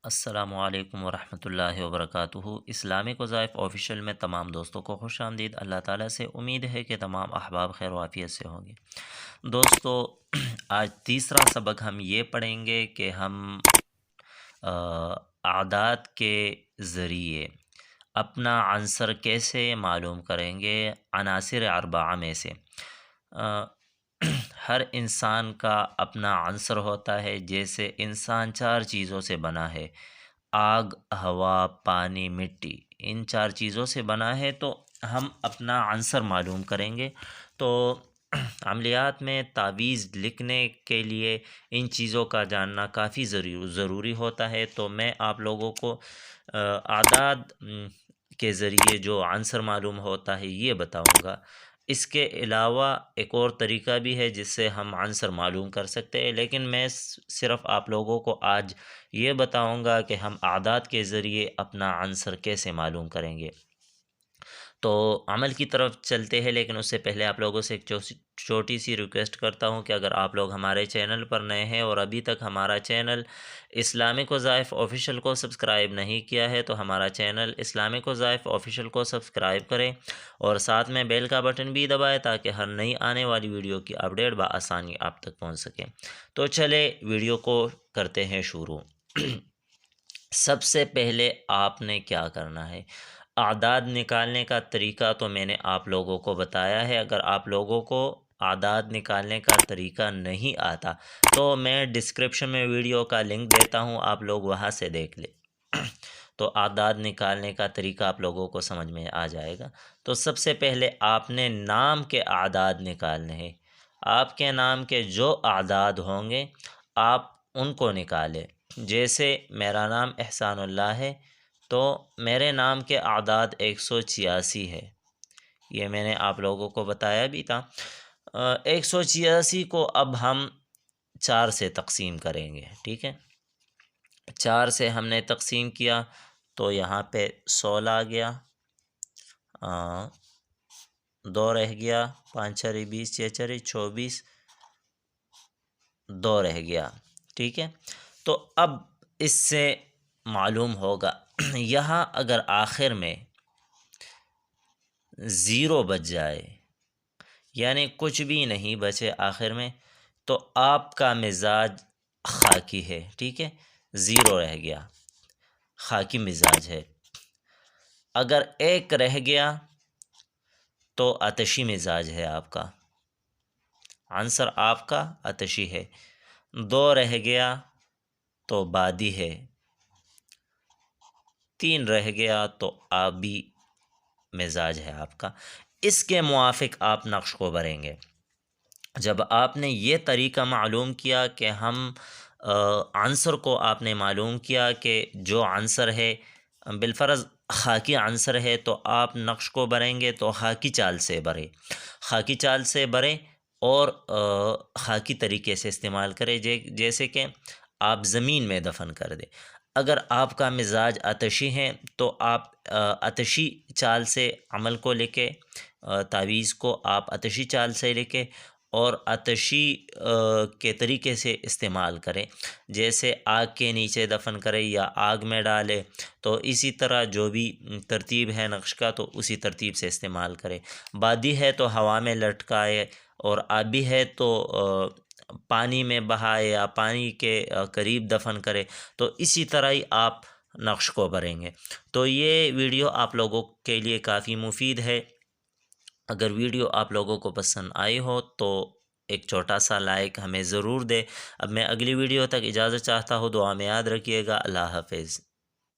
السلام علیکم ورحمۃ اللہ وبرکاتہ۔ اسلامک وظائف آفیشیل میں تمام دوستوں کو خوش آمدید۔ اللہ تعالیٰ سے امید ہے کہ تمام احباب خیر و عافیت سے ہوں گے۔ دوستو، آج تیسرا سبق ہم یہ پڑھیں گے کہ ہم اعداد کے ذریعے اپنا عنصر کیسے معلوم کریں گے عناصر اربعہ میں سے۔ ہر انسان کا اپنا عنصر ہوتا ہے، جیسے انسان 4 چیزوں سے بنا ہے: آگ، ہوا، پانی، مٹی۔ ان 4 چیزوں سے بنا ہے، تو ہم اپنا عنصر معلوم کریں گے۔ تو عملیات میں تعویذ لکھنے کے لیے ان چیزوں کا جاننا کافی ضروری ہوتا ہے۔ تو میں آپ لوگوں کو اعداد کے ذریعے جو عنصر معلوم ہوتا ہے یہ بتاؤں گا۔ اس کے علاوہ ایک اور طریقہ بھی ہے جس سے ہم عنصر معلوم کر سکتے ہیں، لیکن میں صرف آپ لوگوں کو آج یہ بتاؤں گا کہ ہم اعداد کے ذریعے اپنا عنصر کیسے معلوم کریں گے۔ تو عمل کی طرف چلتے ہیں، لیکن اس سے پہلے آپ لوگوں سے ایک چھوٹی سی ریکویسٹ کرتا ہوں کہ اگر آپ لوگ ہمارے چینل پر نئے ہیں اور ابھی تک ہمارا چینل اسلامک وظائف آفیشیل کو سبسکرائب نہیں کیا ہے، تو ہمارا چینل اسلامک وظائف آفیشیل کو سبسکرائب کریں اور ساتھ میں بیل کا بٹن بھی دبائیں تاکہ ہر نئی آنے والی ویڈیو کی اپڈیٹ بآسانی آپ تک پہنچ سکے۔ تو چلے ویڈیو کو کرتے ہیں شروع۔ سب سے پہلے آپ نے کیا کرنا ہے؟ اعداد نکالنے کا طریقہ تو میں نے آپ لوگوں کو بتایا ہے۔ اگر آپ لوگوں کو اعداد نکالنے کا طریقہ نہیں آتا تو میں ڈسکرپشن میں ویڈیو کا لنک دیتا ہوں، آپ لوگ وہاں سے دیکھ لیں۔ تو اعداد نکالنے کا طریقہ آپ لوگوں کو سمجھ میں آ جائے گا۔ تو سب سے پہلے آپ نے نام کے اعداد نکالنے ہیں۔ آپ کے نام کے جو اعداد ہوں گے آپ ان کو نکالیں۔ جیسے میرا نام احسان اللہ ہے، تو میرے نام کے اعداد 186 ہے۔ یہ میں نے آپ لوگوں کو بتایا بھی تھا۔ 186 کو اب ہم 4 سے تقسیم کریں گے، ٹھیک ہے؟ 4 سے ہم نے تقسیم کیا تو یہاں پہ 16 آ گیا، 2 رہ گیا، 5 چھ 20، 6 چھ 24، 2 رہ گیا، ٹھیک ہے؟ تو اب اس سے معلوم ہوگا یہاں اگر آخر میں 0 بچ جائے، یعنی کچھ بھی نہیں بچے آخر میں، تو آپ کا مزاج خاکی ہے، ٹھیک ہے؟ 0 رہ گیا، خاکی مزاج ہے۔ اگر 1 رہ گیا تو آتشی مزاج ہے آپ کا، عنصر آپ کا آتشی ہے۔ 2 رہ گیا تو بادی ہے۔ 3 رہ گیا تو آبی مزاج ہے آپ کا۔ اس کے موافق آپ نقش کو بھریں گے۔ جب آپ نے یہ طریقہ معلوم کیا کہ ہم عنصر کو آپ نے معلوم کیا کہ جو عنصر ہے بالفرض خاکی عنصر ہے، تو آپ نقش کو بھریں گے تو خاکی چال سے بھریں، خاکی چال سے بھریں اور خاکی طریقے سے استعمال کریں، جیسے کہ آپ زمین میں دفن کر دیں۔ اگر آپ کا مزاج آتشی ہے تو آپ آتشی چال سے عمل کو لے کے تعویذ کو آپ آتشی چال سے لے کے اور آتشی کے طریقے سے استعمال کریں، جیسے آگ کے نیچے دفن کریں یا آگ میں ڈالیں۔ تو اسی طرح جو بھی ترتیب ہے نقش کا تو اسی ترتیب سے استعمال کریں۔ بادی ہے تو ہوا میں لٹکائے، اور آبی ہے تو پانی میں بہائے یا پانی کے قریب دفن کرے۔ تو اسی طرح ہی آپ نقش کو بھریں گے۔ تو یہ ویڈیو آپ لوگوں کے لیے کافی مفید ہے۔ اگر ویڈیو آپ لوگوں کو پسند آئی ہو تو ایک چھوٹا سا لائک ہمیں ضرور دے۔ اب میں اگلی ویڈیو تک اجازت چاہتا ہوں، دعا میں یاد رکھیے گا۔ اللہ حافظ۔